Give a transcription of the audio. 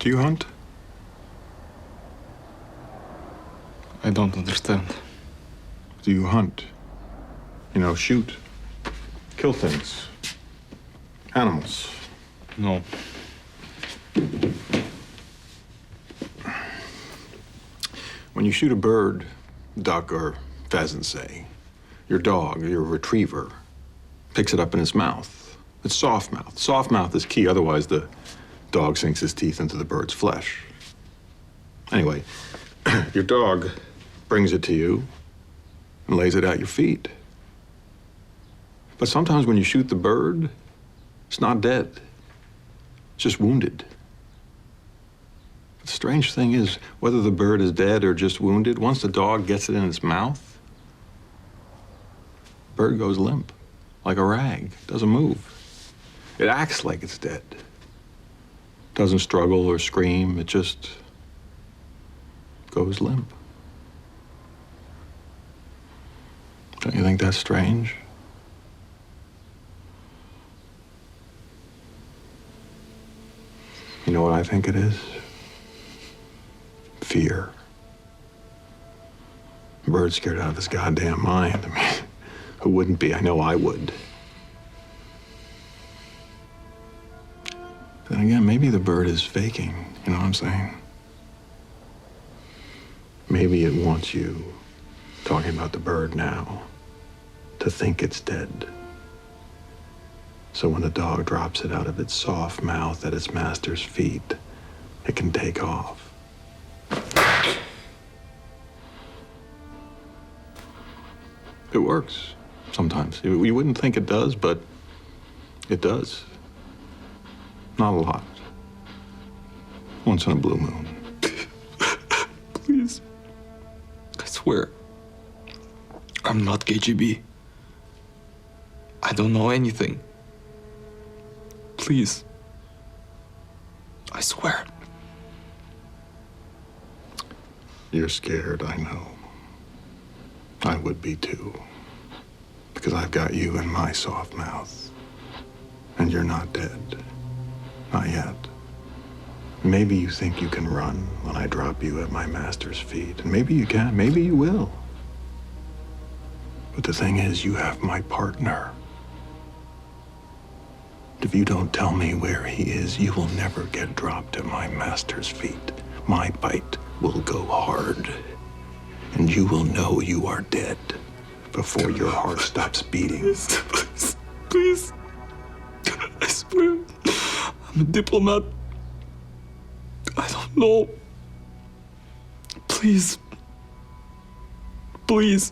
Do you hunt? I don't understand. Do you hunt? You know, shoot. Kill things. Animals. No. When you shoot a bird, duck or pheasant, say, your dog, your retriever, picks it up in his mouth. It's soft mouth. Soft mouth is key, otherwise the dog sinks his teeth into the bird's flesh. Anyway, your dog brings it to you and lays it at your feet. But sometimes when you shoot the bird, it's not dead. It's just wounded. The strange thing is, whether the bird is dead or just wounded, once the dog gets it in its mouth, the bird goes limp, like a rag, doesn't move. It acts like it's dead. Doesn't struggle or scream, it just goes limp. Don't you think that's strange? You know what I think it is? Fear. The bird's scared out of his goddamn mind. I mean, who wouldn't be? I know I would. Then again, maybe the bird is faking, you know what I'm saying? Maybe it wants you, talking about the bird now, to think it's dead. So when the dog drops it out of its soft mouth at its master's feet, it can take off. It works sometimes. You wouldn't think it does, but it does. Not a lot. Once in a blue moon. Please. I swear. I'm not KGB. I don't know anything. Please. I swear. You're scared, I know. I would be too. Because I've got you in my soft mouth. And you're not dead. Not yet. Maybe you think you can run when I drop you at my master's feet. And maybe you can, maybe you will. But the thing is, you have my partner. If you don't tell me where he is, you will never get dropped at my master's feet. My bite will go hard. And you will know you are dead before your heart stops beating. Please. Please. I swear. I'm a diplomat. I don't know. Please. Please.